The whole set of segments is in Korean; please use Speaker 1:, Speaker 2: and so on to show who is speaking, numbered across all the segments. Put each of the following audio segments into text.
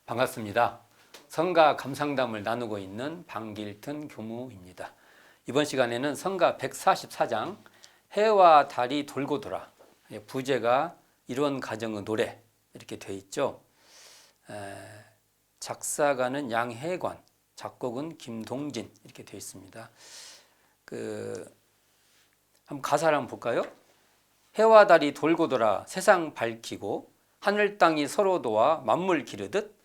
Speaker 1: 반갑습니다. 성가 감상담을 나누고 있는 방길튼 교무입니다. 이번 시간에는 성가 144장 해와 달이 돌고 돌아, 부제가 이런 가정의 노래 이렇게 되어 있죠. 작사가는 양혜관, 작곡은 김동진 이렇게 되어 있습니다. 한번 가사를 한번 볼까요? 해와 달이 돌고 돌아 세상 밝히고 하늘 땅이 서로 도와 만물 기르듯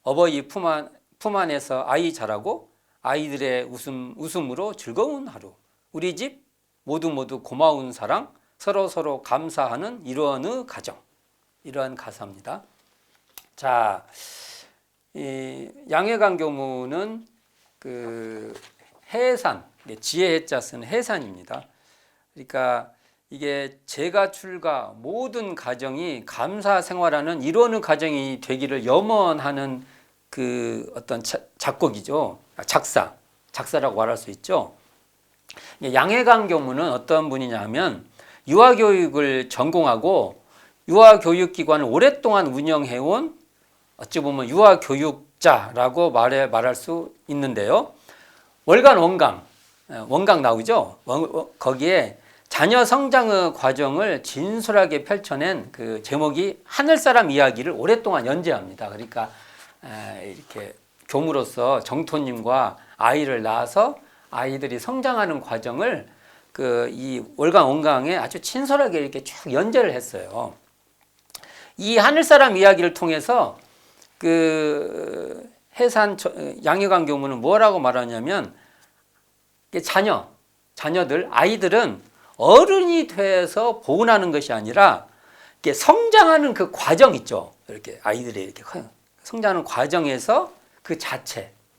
Speaker 1: 어버이 품 안에서 아이 자라고 아이들의 웃음으로 즐거운 하루. 우리 집 모두 고마운 사랑, 서로 감사하는 이러한 가정. 이러한 가사입니다. 자, 이 양혜관 교무는 해산, 지혜 해자 쓴 해산입니다. 그러니까 이게 재가 출가 모든 가정이 감사 생활하는 이러한 가정이 되기를 염원하는 어떤 작곡이죠. 작사라고 말할 수 있죠. 양혜관 교무는 어떤 분이냐면 유아교육을 전공하고 유아교육기관을 오랫동안 운영해온 어찌 보면 유아교육자라고 말할 수 있는데요. 월간 원강 나오죠. 거기에 자녀 성장의 과정을 진솔하게 펼쳐낸 그 제목이 하늘사람 이야기를 오랫동안 연재합니다. 그러니까 이렇게 교무로서 정토님과 아이를 낳아서 아이들이 성장하는 과정을 이 월간 원강에 아주 친솔하게 이렇게 쭉 연재를 했어요. 이 하늘사람 이야기를 통해서 양혜관 교무는 뭐라고 말하냐면 자녀들, 아이들은 어른이 돼서 보온하는 것이 아니라 이렇게 성장하는 그 과정 있죠. 이렇게 아이들이 이렇게 성장하는 과정에서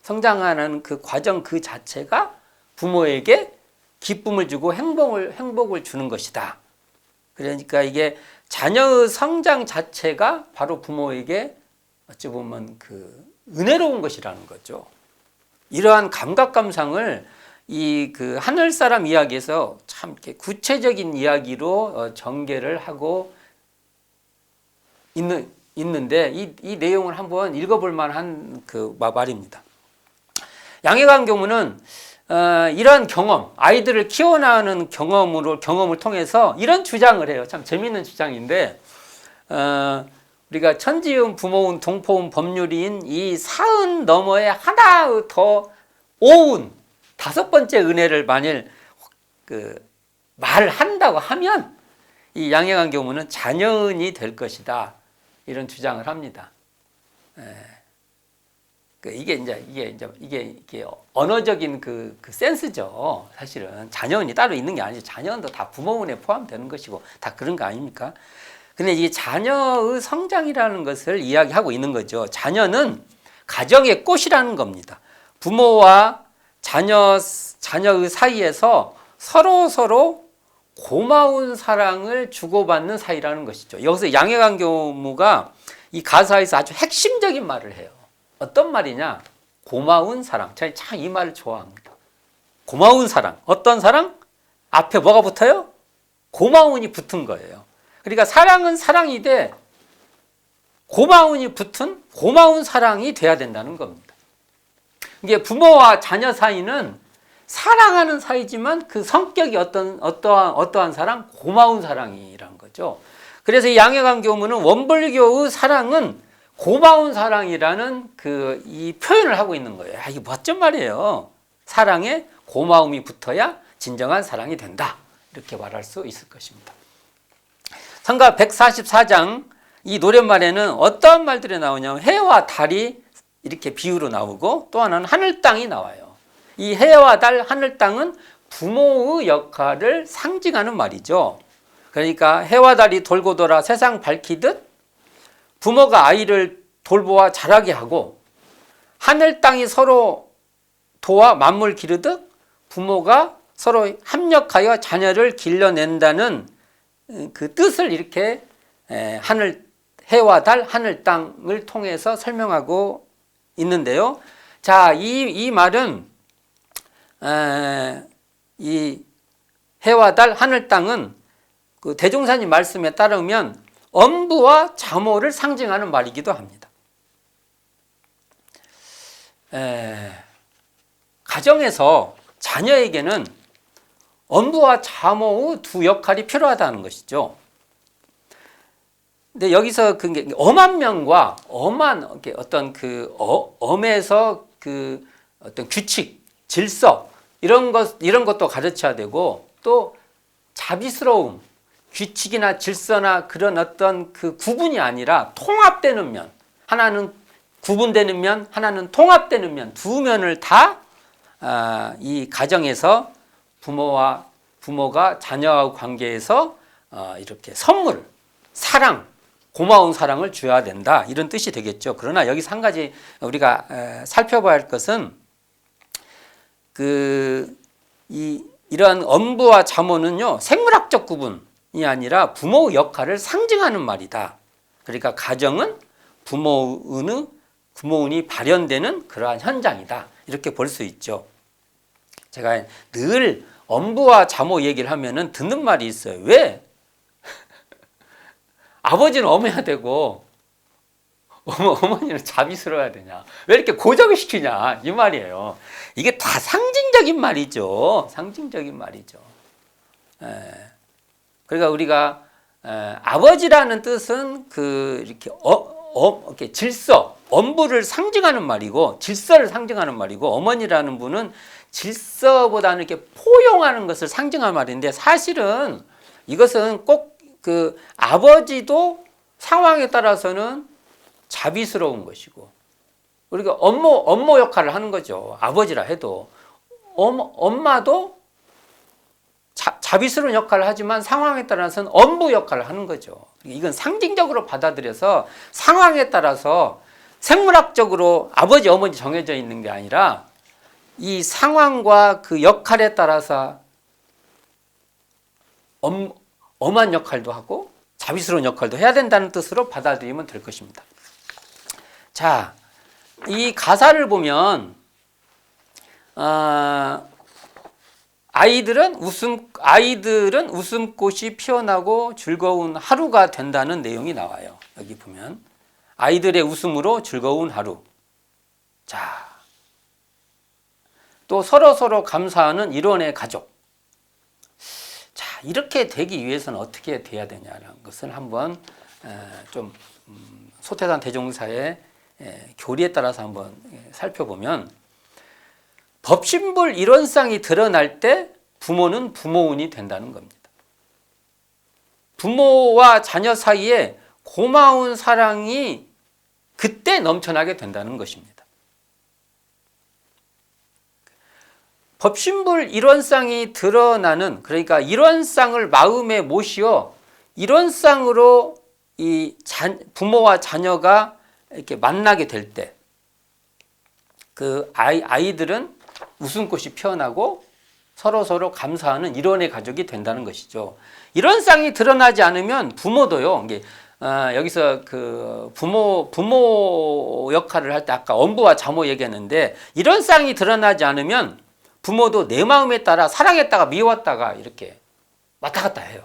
Speaker 1: 성장하는 그 과정 그 자체가 부모에게 기쁨을 주고 행복을 주는 것이다. 그러니까 이게 자녀의 성장 자체가 바로 부모에게 어찌 보면 은혜로운 것이라는 거죠. 이러한 감각 감상을 하늘사람 이야기에서 참 이렇게 구체적인 이야기로 전개를 하고 있는데 이 내용을 한번 읽어볼 만한 말입니다. 양혜관 교무는 이러한 경험, 아이들을 키워나가는 경험을 통해서 이런 주장을 해요. 참 재미있는 주장인데 우리가 천지운, 부모운, 동포운, 법률이인 이 사은 너머에 하나 더 오운 다섯 번째 은혜를 만일 말을 한다고 하면 이 양혜관 교무는 자녀은이 될 것이다. 이런 주장을 합니다. 이게 언어적인 그 센스죠. 사실은 자녀은이 따로 있는 게 아니죠. 자녀은도 다 부모운에 포함되는 것이고 다 그런 거 아닙니까? 근데 이 자녀의 성장이라는 것을 이야기하고 있는 거죠. 자녀는 가정의 꽃이라는 겁니다. 부모와 자녀의 사이에서 서로 고마운 사랑을 주고받는 사이라는 것이죠. 여기서 양혜관 교무가 이 가사에서 아주 핵심적인 말을 해요. 어떤 말이냐? 고마운 사랑. 제가 참 이 말을 좋아합니다. 고마운 사랑. 어떤 사랑? 앞에 뭐가 붙어요? 고마운이 붙은 거예요. 그러니까 사랑은 사랑이 돼 고마운이 붙은 고마운 사랑이 돼야 된다는 겁니다. 이게 부모와 자녀 사이는 사랑하는 사이지만 그 성격이 어떠한 사랑? 고마운 사랑이란 거죠. 그래서 이 양혜관 교무는 원불교의 사랑은 고마운 사랑이라는 이 표현을 하고 있는 거예요. 이게 멋진 말이에요. 사랑에 고마움이 붙어야 진정한 사랑이 된다. 이렇게 말할 수 있을 것입니다. 성가 144장 이 노랫말에는 어떠한 말들이 나오냐면 해와 달이 이렇게 비유로 나오고 또 하나는 하늘 땅이 나와요. 이 해와 달, 하늘 땅은 부모의 역할을 상징하는 말이죠. 그러니까 해와 달이 돌고 돌아 세상 밝히듯 부모가 아이를 돌보아 자라게 하고 하늘 땅이 서로 도와 만물 기르듯 부모가 서로 합력하여 자녀를 길러낸다는 그 뜻을 이렇게 해와 달, 하늘 땅을 통해서 설명하고 있는데요. 자, 이 말은 이 해와 달, 하늘 땅은 그 대종사님 말씀에 따르면 엄부와 자모를 상징하는 말이기도 합니다. 가정에서 자녀에게는 엄부와 자모의 두 역할이 필요하다는 것이죠. 근데 여기서 그 엄한 면과 엄한 어떤 그 엄에서 그 어떤 규칙, 질서 이런 것도 가르쳐야 되고 또 자비스러움, 규칙이나 질서나 그런 어떤 그 구분이 아니라 통합되는 면, 하나는 구분되는 면, 하나는 통합되는 면, 두 면을 다 이 가정에서 부모가 자녀와 관계에서 이렇게 선물, 사랑, 고마운 사랑을 줘야 된다 이런 뜻이 되겠죠. 그러나 여기서 한 가지 우리가 살펴봐야 할 것은 이러한 엄부와 자모는요 생물학적 구분이 아니라 부모의 역할을 상징하는 말이다. 그러니까 가정은 부모운이 발현되는 그러한 현장이다. 이렇게 볼 수 있죠. 제가 늘 엄부와 자모 얘기를 하면은 듣는 말이 있어요. 왜? 아버지는 엄해야 되고 어머니는 자비스러워야 되냐? 왜 이렇게 고정을 시키냐? 이 말이에요. 이게 다 상징적인 말이죠. 상징적인 말이죠. 그러니까 우리가 아버지라는 뜻은 이렇게 질서, 엄부를 상징하는 말이고 질서를 상징하는 말이고 어머니라는 분은 질서보다는 이렇게 포용하는 것을 상징하는 말인데 사실은 이것은 꼭 그 아버지도 상황에 따라서는 자비스러운 것이고 우리가 엄모 역할을 하는 거죠. 아버지라 해도 엄마도 자비스러운 역할을 하지만 상황에 따라서는 엄부 역할을 하는 거죠. 이건 상징적으로 받아들여서 상황에 따라서 생물학적으로 아버지 어머니 정해져 있는 게 아니라 이 상황과 그 역할에 따라서 엄한 역할도 하고 자비스러운 역할도 해야 된다는 뜻으로 받아들이면 될 것입니다. 자, 이 가사를 보면 아이들은 웃음꽃이 피어나고 즐거운 하루가 된다는 내용이 나와요. 여기 보면 아이들의 웃음으로 즐거운 하루. 자, 또 서로 감사하는 일원의 가족. 자, 이렇게 되기 위해서는 어떻게 돼야 되냐는 것을 한번 좀 소태산 대종사의 교리에 따라서 한번 살펴보면 법신불 일원상이 드러날 때 부모는 부모운이 된다는 겁니다. 부모와 자녀 사이에 고마운 사랑이 그때 넘쳐나게 된다는 것입니다. 법신불 일원상이 드러나는 그러니까 일원상을 마음에 모시어 일원상으로 이 부모와 자녀가 이렇게 만나게 될 때 그 아이들은 웃음꽃이 피어나고 서로 감사하는 일원의 가족이 된다는 것이죠. 일원상이 드러나지 않으면 부모도요. 여기서 그 부모 역할을 할 때 아까 엄부와 자모 얘기했는데 일원상이 드러나지 않으면 부모도 내 마음에 따라 사랑했다가 미웠다가 이렇게 왔다 갔다 해요.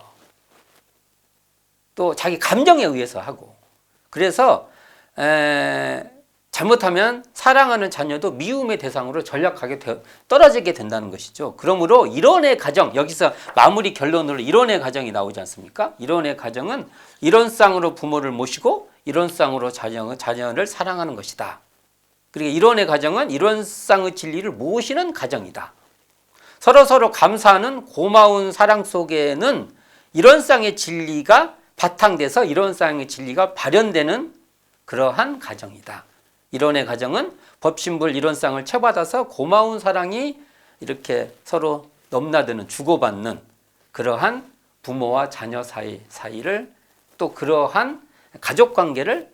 Speaker 1: 또 자기 감정에 의해서 하고. 그래서 잘못하면 사랑하는 자녀도 미움의 대상으로 전락하게 떨어지게 된다는 것이죠. 그러므로 일원의 가정, 여기서 마무리 결론으로 일원의 가정이 나오지 않습니까? 일원의 가정은 일원상으로 부모를 모시고 일원상으로 자녀를 사랑하는 것이다. 그리고 일원의 가정은 일원상의 진리를 모시는 가정이다. 서로 감사하는 고마운 사랑 속에는 일원상의 진리가 바탕돼서 일원상의 진리가 발현되는 그러한 가정이다. 이론의 가정은 법신불 이론상을 쳐받아서 고마운 사랑이 이렇게 서로 넘나드는 주고받는 그러한 부모와 자녀 사이를 또 그러한 가족관계를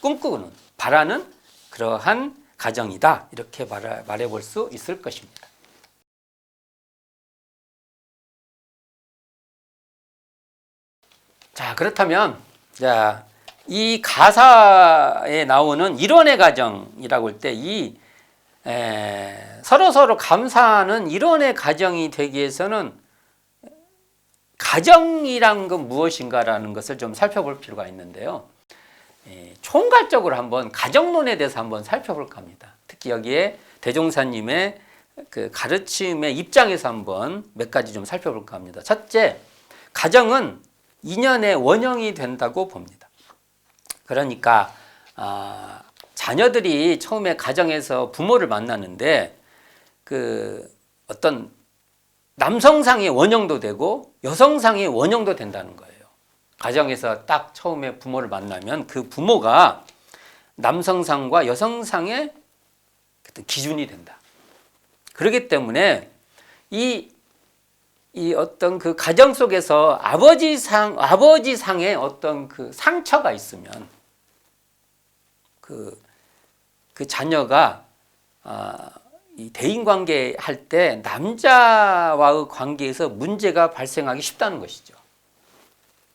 Speaker 1: 꿈꾸는 바라는 그러한 가정이다 이렇게 말해볼 수 있을 것입니다. 자, 그렇다면 이 가사에 나오는 일원의 가정이라고 할 때 이 서로 감사하는 일원의 가정이 되기 위해서는 가정이란 건 무엇인가라는 것을 좀 살펴볼 필요가 있는데요. 총괄적으로 한번 가정론에 대해서 한번 살펴볼까 합니다. 특히 여기에 대종사님의 그 가르침의 입장에서 한번 몇 가지 좀 살펴볼까 합니다. 첫째, 가정은 인연의 원형이 된다고 봅니다. 그러니까 자녀들이 처음에 가정에서 부모를 만나는데 그 어떤 남성상의 원형도 되고 여성상의 원형도 된다는 거예요. 가정에서 딱 처음에 부모를 만나면 그 부모가 남성상과 여성상의 기준이 된다. 그렇기 때문에 이 어떤 그 가정 속에서 아버지상의 어떤 그 상처가 있으면 그 자녀가 이 대인관계 할 때 남자와의 관계에서 문제가 발생하기 쉽다는 것이죠.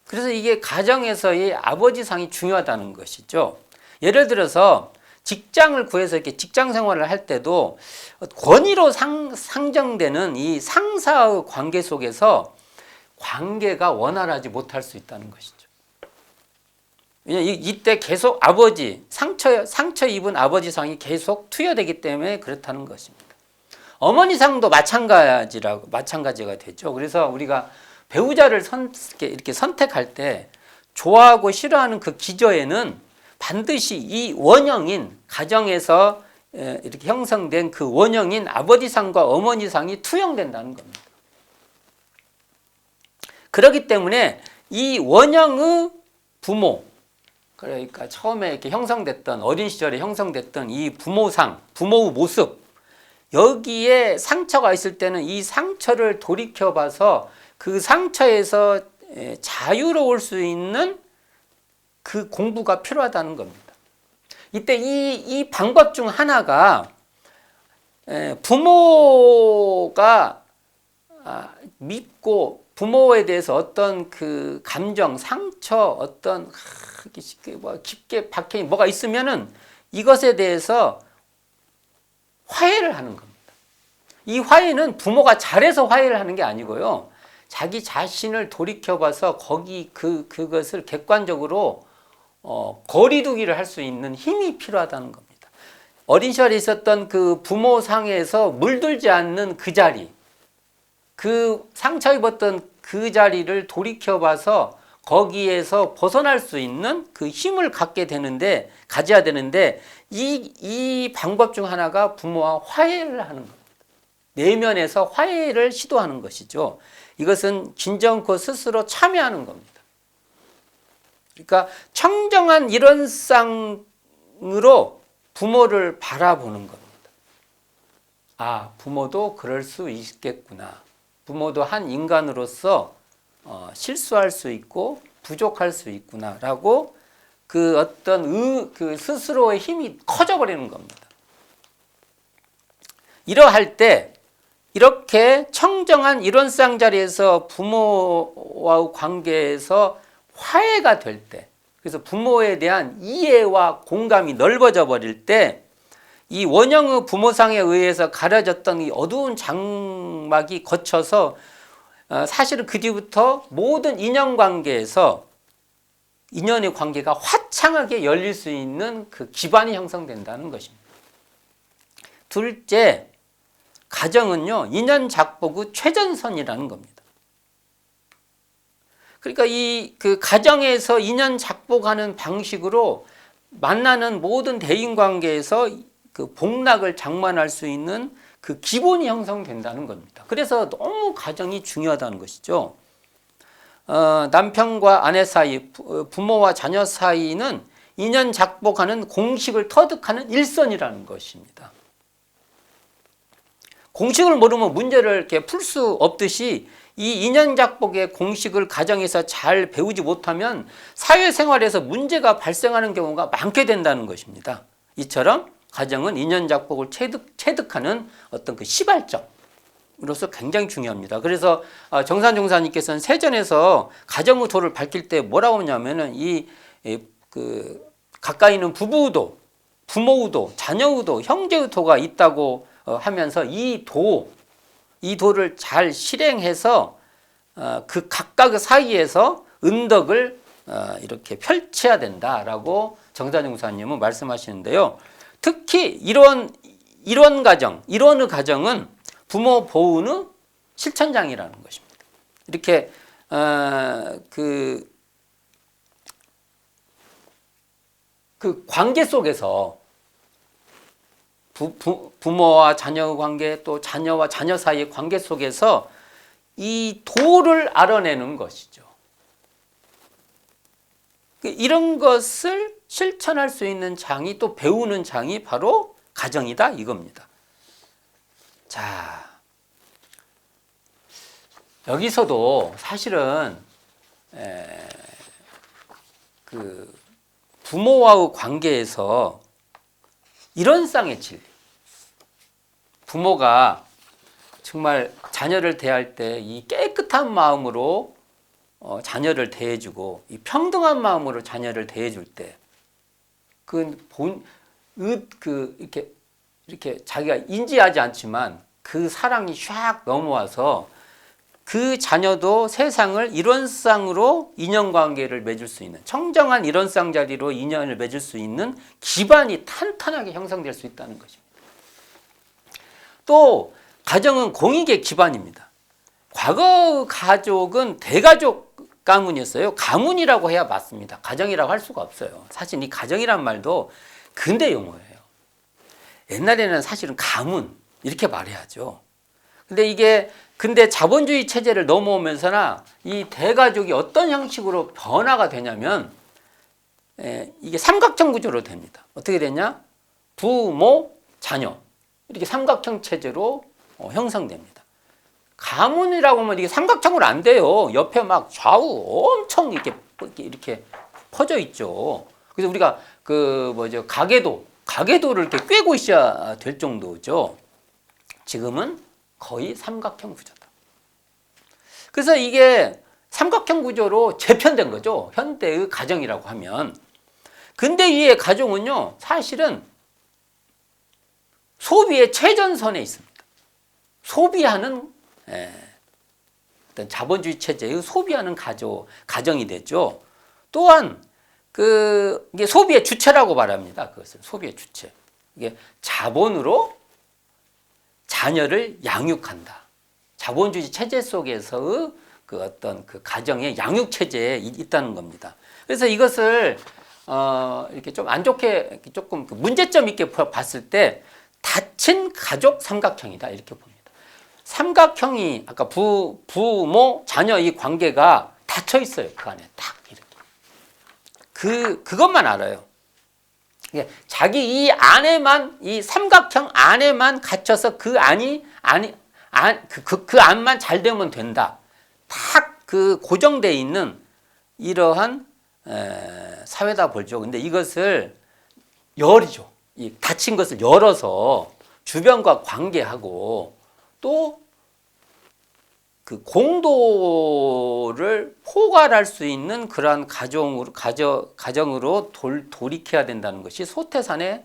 Speaker 1: 그래서 이게 가정에서의 아버지상이 중요하다는 것이죠. 예를 들어서 직장을 구해서 이렇게 직장 생활을 할 때도 권위로 상정되는 이 상사의 관계 속에서 관계가 원활하지 못할 수 있다는 것이죠. 이때 계속 아버지 상처 입은 아버지상이 계속 투여되기 때문에 그렇다는 것입니다. 어머니상도 마찬가지가 되죠. 그래서 우리가 배우자를 이렇게 선택할 때 좋아하고 싫어하는 그 기저에는 반드시 이 원형인 가정에서 이렇게 형성된 그 원형인 아버지상과 어머니상이 투영된다는 겁니다. 그렇기 때문에 이 원형의 부모, 그러니까 처음에 이렇게 형성됐던 어린 시절에 형성됐던 이 부모상, 부모의 모습, 여기에 상처가 있을 때는 이 상처를 돌이켜봐서 그 상처에서 자유로울 수 있는 그 공부가 필요하다는 겁니다. 이때 이 방법 중 하나가 부모가 믿고 부모에 대해서 어떤 그 감정, 상처, 어떤 깊게 박혀 뭐가 있으면은 이것에 대해서 화해를 하는 겁니다. 이 화해는 부모가 잘해서 화해를 하는 게 아니고요. 자기 자신을 돌이켜봐서 그것을 객관적으로 거리두기를 할 수 있는 힘이 필요하다는 겁니다. 어린 시절에 있었던 그 부모 상에서 물들지 않는 그 자리, 그 상처 입었던 그 자리를 돌이켜봐서 거기에서 벗어날 수 있는 그 힘을 가져야 되는데 이 방법 중 하나가 부모와 화해를 하는 겁니다. 내면에서 화해를 시도하는 것이죠. 이것은 김정코 스스로 참여하는 겁니다. 그러니까 청정한 일원상으로 부모를 바라보는 겁니다. 아, 부모도 그럴 수 있겠구나. 부모도 한 인간으로서 실수할 수 있고 부족할 수 있구나라고 그 어떤 그 스스로의 힘이 커져 버리는 겁니다. 이러할 때 이렇게 청정한 일원상 자리에서 부모와의 관계에서 화해가 될 때, 그래서 부모에 대한 이해와 공감이 넓어져 버릴 때 이 원형의 부모상에 의해서 가려졌던 이 어두운 장막이 거쳐서 사실은 그 뒤부터 모든 인연관계에서 인연의 관계가 화창하게 열릴 수 있는 그 기반이 형성된다는 것입니다. 둘째, 가정은요, 인연 작복의 최전선이라는 겁니다. 그러니까 그 가정에서 인연 작복하는 방식으로 만나는 모든 대인 관계에서 그 복락을 장만할 수 있는 그 기본이 형성된다는 겁니다. 그래서 너무 가정이 중요하다는 것이죠. 남편과 아내 사이, 부모와 자녀 사이는 인연 작복하는 공식을 터득하는 일선이라는 것입니다. 공식을 모르면 문제를 이렇게 풀 수 없듯이 이 인연 작복의 공식을 가정에서 잘 배우지 못하면 사회생활에서 문제가 발생하는 경우가 많게 된다는 것입니다. 이처럼 가정은 인연 작복을 체득하는 어떤 그 시발점으로서 굉장히 중요합니다. 그래서 정산 종사님께서는 세전에서 가정의 도를 밝힐 때 뭐라고 하냐면은 가까이 있는 부부의도, 부모의도, 자녀의도, 형제의도가 있다고 하면서 이 도를 잘 실행해서 그 각각의 사이에서 은덕을 이렇게 펼쳐야 된다라고 정산용사님은 말씀하시는데요. 특히 이런 가정은 부모 보훈의 실천장이라는 것입니다. 이렇게 그 관계 속에서 부모와 자녀의 관계, 또 자녀와 자녀 사이의 관계 속에서 이 도를 알아내는 것이죠. 이런 것을 실천할 수 있는 장이, 또 배우는 장이 바로 가정이다 이겁니다. 자, 여기서도 사실은 그 부모와의 관계에서 이런 쌍의 진리, 부모가 정말 자녀를 대할 때 이 깨끗한 마음으로 자녀를 대해주고 이 평등한 마음으로 자녀를 대해줄 때 이렇게 자기가 인지하지 않지만 그 사랑이 샥 넘어와서 그 자녀도 세상을 일원쌍으로 인연관계를 맺을 수 있는, 청정한 일원쌍 자리로 인연을 맺을 수 있는 기반이 탄탄하게 형성될 수 있다는 것입니다. 또 가정은 공익의 기반입니다. 과거 가족은 대가족 가문이었어요. 가문이라고 해야 맞습니다. 가정이라고 할 수가 없어요. 사실 이 가정이란 말도 근대 용어예요. 옛날에는 사실은 가문 이렇게 말해야죠. 근데 자본주의 체제를 넘어오면서나 이 대가족이 어떤 형식으로 변화가 되냐면 이게 삼각형 구조로 됩니다. 어떻게 되냐? 부모, 자녀 이렇게 삼각형 체제로 형성됩니다. 가문이라고 하면 이게 삼각형으로 안 돼요. 옆에 막 좌우 엄청 이렇게 퍼져 있죠. 그래서 우리가 가계도를 이렇게 꿰고 있어야 될 정도죠. 지금은 거의 삼각형 구조다. 그래서 이게 삼각형 구조로 재편된 거죠. 현대의 가정이라고 하면. 근대 위의 가정은요, 사실은 소비의 최전선에 있습니다. 소비하는 어떤 자본주의 체제의 소비하는 가정이 되죠. 또한 이게 소비의 주체라고 말합니다. 그것을 소비의 주체. 이게 자본으로 자녀를 양육한다. 자본주의 체제 속에서의 그 어떤 그 가정의 양육 체제에 있다는 겁니다. 그래서 이것을 이렇게 좀 안 좋게 조금 문제점 있게 봤을 때 닫힌 가족 삼각형이다 이렇게 봅니다. 삼각형이 아까 부모 자녀 이 관계가 닫혀 있어요. 그 안에 딱 이렇게 그것만 알아요. 자기 이 안에만 이 삼각형 안에만 갇혀서 그 안만 잘 되면 된다. 딱 고정되어 있는 이러한 사회다 보죠. 근데 이것을 열이죠. 이 닫힌 것을 열어서 주변과 관계하고 또 그 공도를 포괄할 수 있는 그러한 가정으로 돌이켜야 된다는 것이 소태산의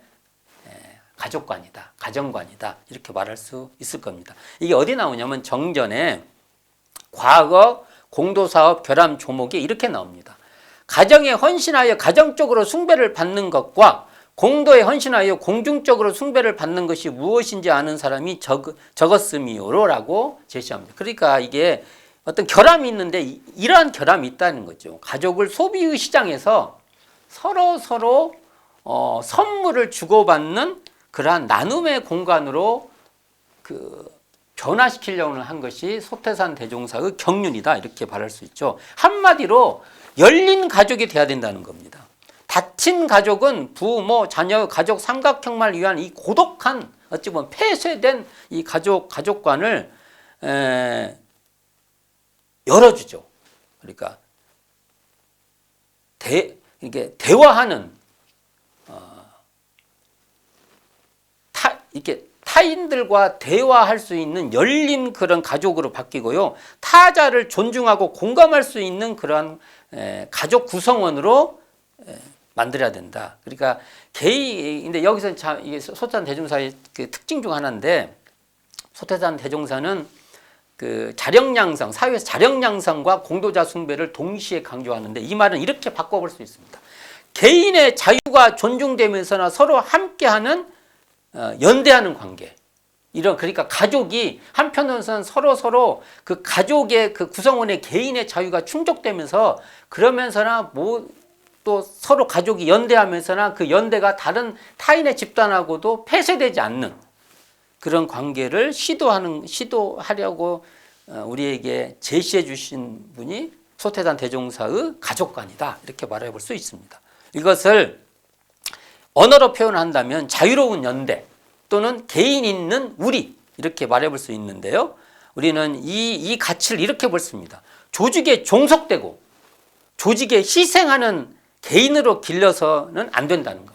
Speaker 1: 가족관이다, 가정관이다 이렇게 말할 수 있을 겁니다. 이게 어디 나오냐면 정전에 과거 공도사업 결함 조목이 이렇게 나옵니다. 가정에 헌신하여 가정적으로 숭배를 받는 것과 공도에 헌신하여 공중적으로 숭배를 받는 것이 무엇인지 아는 사람이 적었음이요라고 제시합니다. 그러니까 이게 어떤 결함이 있는데 이러한 결함이 있다는 거죠. 가족을 소비의 시장에서 서로 선물을 주고받는 그러한 나눔의 공간으로 변화시키려고 한 것이 소태산 대종사의 경륜이다 이렇게 말할 수 있죠. 한마디로 열린 가족이 돼야 된다는 겁니다. 다친 가족은 부모, 자녀, 가족 삼각형만을 위한 이 고독한 어찌 보면 폐쇄된 이 가족관을 열어주죠. 그러니까 이게 대화하는 이렇게 타인들과 대화할 수 있는 열린 그런 가족으로 바뀌고요. 타자를 존중하고 공감할 수 있는 그러한 가족 구성원으로 만들어야 된다. 그러니까 근데 여기서 참 이게 소태산 대종사의 그 특징 중 하나인데, 소태산 대종사는 그 자력양성, 사회에서 자력양성과 공도자 숭배를 동시에 강조하는데, 이 말은 이렇게 바꿔볼 수 있습니다. 개인의 자유가 존중되면서나 서로 함께하는 연대하는 관계. 그러니까 가족이 한편으로는 서로 그 가족의 그 구성원의 개인의 자유가 충족되면서, 그러면서나 또 서로 가족이 연대하면서나 그 연대가 다른 타인의 집단하고도 폐쇄되지 않는 그런 관계를 시도하려고 우리에게 제시해 주신 분이 소태산 대종사의 가족관이다, 이렇게 말해 볼 수 있습니다. 이것을 언어로 표현한다면 자유로운 연대 또는 개인 있는 우리, 이렇게 말해 볼 수 있는데요. 우리는 이 가치를 이렇게 볼습니다. 조직에 종속되고 조직에 희생하는 개인으로 길러서는 안 된다는 것.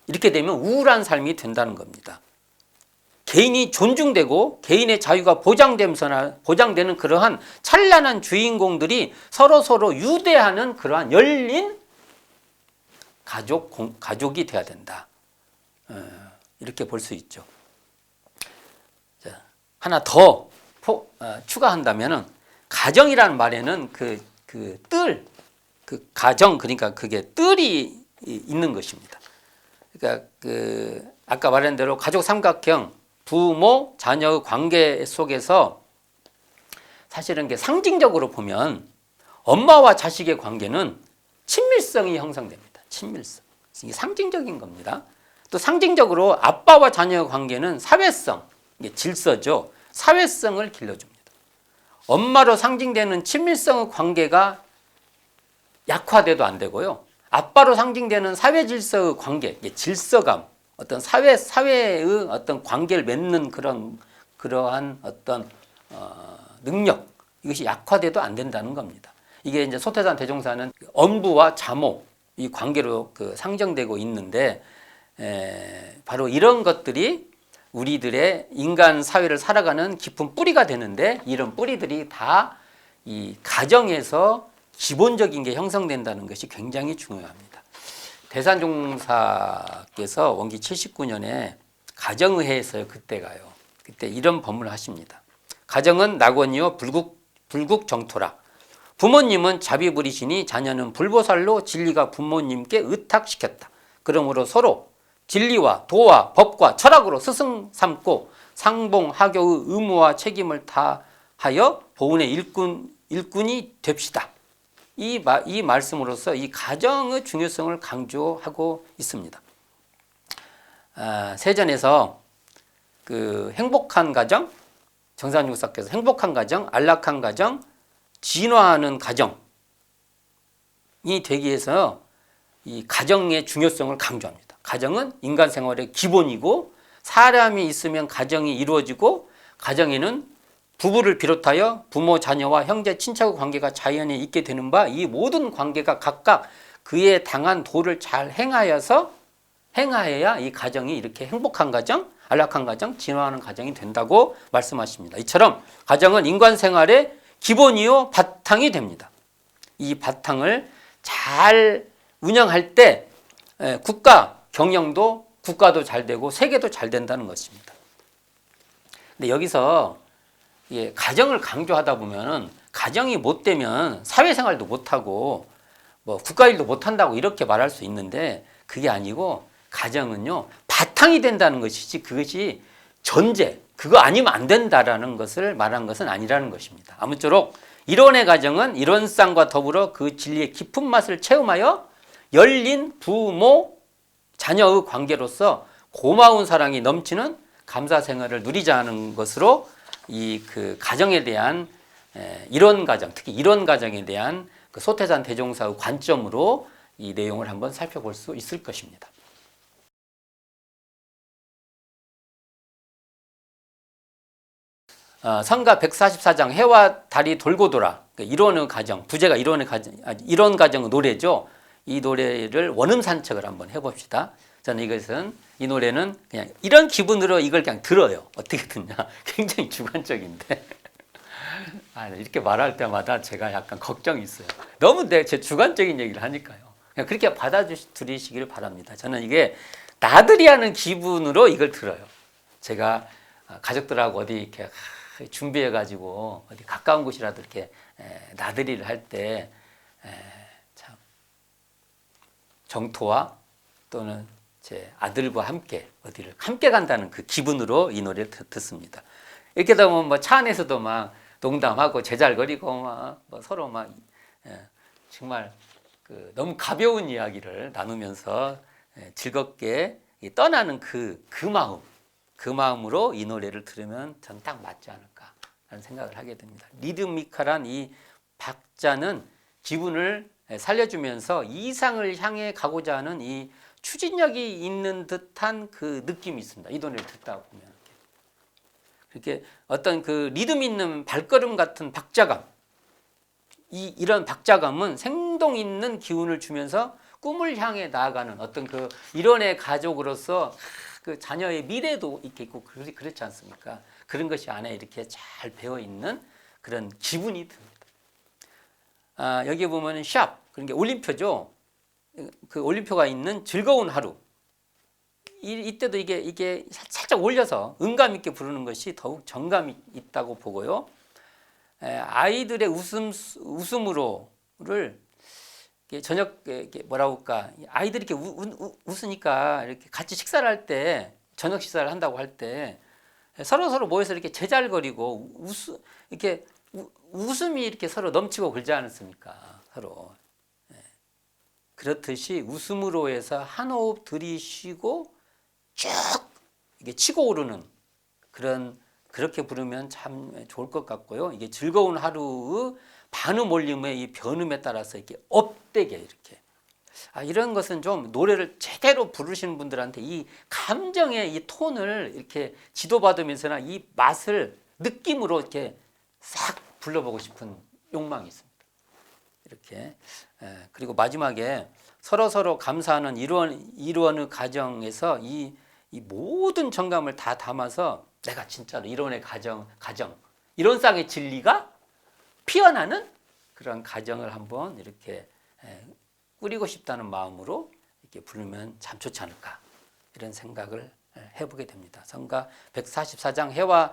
Speaker 1: 이렇게 되면 우울한 삶이 된다는 겁니다. 개인이 존중되고 개인의 자유가 보장되는 그러한 찬란한 주인공들이 서로 유대하는 그러한 열린 가족이 돼야 된다. 이렇게 볼 수 있죠. 자, 하나 더 추가한다면은, 가정이라는 말에는 그 가정, 그러니까 그게 뜰이 있는 것입니다. 그러니까 아까 말한 대로 가족 삼각형, 부모, 자녀의 관계 속에서 사실은 게 상징적으로 보면 엄마와 자식의 관계는 친밀성이 형성됩니다. 친밀성. 이게 상징적인 겁니다. 또 상징적으로 아빠와 자녀의 관계는 사회성, 이게 질서죠. 사회성을 길러줍니다. 엄마로 상징되는 친밀성의 관계가 약화돼도 안 되고요. 아빠로 상징되는 사회 질서의 관계, 질서감, 어떤 사회의 어떤 관계를 맺는 그러한 어떤 능력, 이것이 약화돼도 안 된다는 겁니다. 이게 이제 소태산 대종사는 엄부와 자모 이 관계로 상정되고 있는데, 바로 이런 것들이 우리들의 인간 사회를 살아가는 깊은 뿌리가 되는데, 이런 뿌리들이 다 이 가정에서 기본적인 게 형성된다는 것이 굉장히 중요합니다. 대산종사께서 원기 79년에 가정의회에서요, 그때 이런 법문을 하십니다. 가정은 낙원이요 불국정토라. 부모님은 자비 부리시니 자녀는 불보살로 진리가 부모님께 의탁시켰다. 그러므로 서로 진리와 도와 법과 철학으로 스승 삼고 상봉하교의 의무와 책임을 다하여 보훈의 일꾼이 됩시다. 이 말씀으로서 이 가정의 중요성을 강조하고 있습니다. 세전에서 행복한 가정, 정산육사께서 행복한 가정, 안락한 가정, 진화하는 가정이 되기 위해서 이 가정의 중요성을 강조합니다. 가정은 인간 생활의 기본이고, 사람이 있으면 가정이 이루어지고, 가정에는 부부를 비롯하여 부모, 자녀와 형제, 친척의 관계가 자연히 있게 되는 바, 이 모든 관계가 각각 그에 당한 도를 잘 행하여야 이 가정이 이렇게 행복한 가정, 안락한 가정, 진화하는 가정이 된다고 말씀하십니다. 이처럼 가정은 인간 생활의 기본이요 바탕이 됩니다. 이 바탕을 잘 운영할 때 국가도 잘 되고 세계도 잘 된다는 것입니다. 근데 여기서 가정을 강조하다 보면은, 가정이 못 되면 사회생활도 못하고 국가일도 못한다고 이렇게 말할 수 있는데, 그게 아니고 가정은요 바탕이 된다는 것이지, 그것이 전제, 그거 아니면 안 된다라는 것을 말한 것은 아니라는 것입니다. 아무쪼록 이론의 가정은 이론상과 더불어 그 진리의 깊은 맛을 체험하여 열린 부모, 자녀의 관계로서 고마운 사랑이 넘치는 감사 생활을 누리자는 것으로 이 가정에 대한 이론 가정, 특히 이론 가정에 대한 소태산 대종사의 관점으로 이 내용을 한번 살펴볼 수 있을 것입니다. 성가 144장 해와 달이 돌고 돌아, 이론의 가정, 부제가 이론의 가정, 이론 가정의 노래죠. 이 노래를 원음 산책을 한번 해봅시다. 저는 이 노래는 그냥 이런 기분으로 이걸 그냥 들어요. 어떻게 듣냐? 굉장히 주관적인데. 이렇게 말할 때마다 제가 약간 걱정이 있어요. 너무 제 주관적인 얘기를 하니까요. 그냥 그렇게 받아들이시기를 바랍니다. 저는 이게 나들이 하는 기분으로 이걸 들어요. 제가 가족들하고 어디 이렇게 준비해가지고 어디 가까운 곳이라도 이렇게 나들이를 할 때 참 정토와 또는 제 아들과 함께 어디를 함께 간다는 그 기분으로 이 노래를 듣습니다. 이렇게 되면 뭐 차 안에서도 막 농담하고 제잘거리고 막 뭐 서로 막 정말 너무 가벼운 이야기를 나누면서 즐겁게 떠나는 그 마음으로 이 노래를 들으면 전 딱 맞지 않을까라는 생각을 하게 됩니다. 리드미컬한 이 박자는 기분을 살려주면서 이상을 향해 가고자 하는 이 추진력이 있는 듯한 그 느낌이 있습니다. 이 노래를 듣다 보면 이렇게 어떤 그 리듬 있는 발걸음 같은 박자감, 이런 박자감은 생동 있는 기운을 주면서 꿈을 향해 나아가는 어떤 그 일원의 가족으로서 그 자녀의 미래도 있겠고 그렇지 않습니까? 그런 것이 안에 이렇게 잘 배어 있는 그런 기분이 듭니다. 여기 보면 샵, 그러니까 올림표죠. 그 올림표가 있는 즐거운 하루. 이때도 이게 살짝 올려서 음감 있게 부르는 것이 더욱 정감이 있다고 보고요. 아이들의 웃음으로를 저녁 뭐라고 할까, 아이들이 이렇게 웃으니까 이렇게 같이 식사를 할 때, 저녁 식사를 한다고 할 때 서로 모여서 이렇게 제잘거리고 이렇게 웃음이 이렇게 서로 넘치고 그러지 않습니까? 서로. 그렇듯이 웃음으로 해서 한 호흡 들이쉬고 쭉 이게 치고 오르는 그렇게 부르면 참 좋을 것 같고요. 이게 즐거운 하루의 반음 올림의 이 변음에 따라서 이렇게 업되게 이렇게 이런 것은 좀 노래를 제대로 부르시는 분들한테 이 감정의 이 톤을 이렇게 지도받으면서나 이 맛을 느낌으로 이렇게 싹 불러보고 싶은 욕망이 있습니다. 이렇게 그리고 마지막에 서로 감사하는 이루어는 가정에서 이 모든 정감을 다 담아서 내가 진짜로 이론의 가정 이론상의 진리가 피어나는 그런 가정을 한번 이렇게 꾸리고 싶다는 마음으로 이렇게 부르면 참 좋지 않을까 이런 생각을 해보게 됩니다. 성가 144장 해와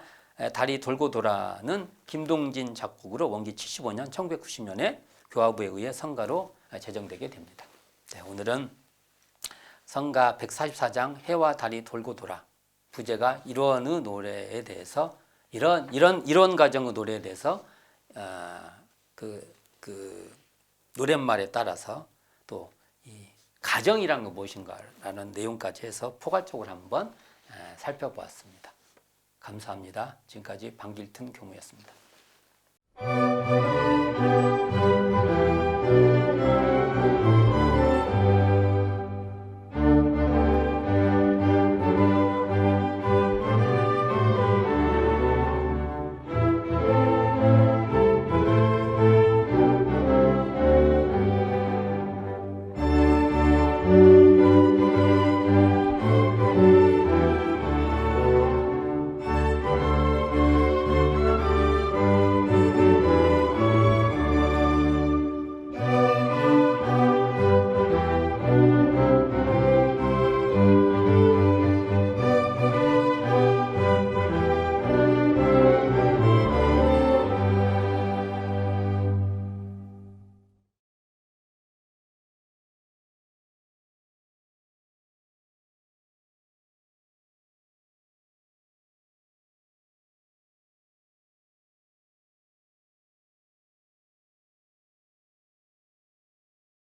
Speaker 1: 달이 돌고 돌아는 김동진 작곡으로 원기 75년 1990년에 교화부에 의해 성가로 제정되게 됩니다. 네, 오늘은 성가 144장 해와 달이 돌고 돌아 부제가 이론의 노래에 대해서 이런 가정의 노래에 대해서 그 노랫말에 따라서 또 이 가정이란 건 무엇인가라는 내용까지 해서 포괄적으로 한번 살펴보았습니다. 감사합니다. 지금까지 방길튼 교무였습니다.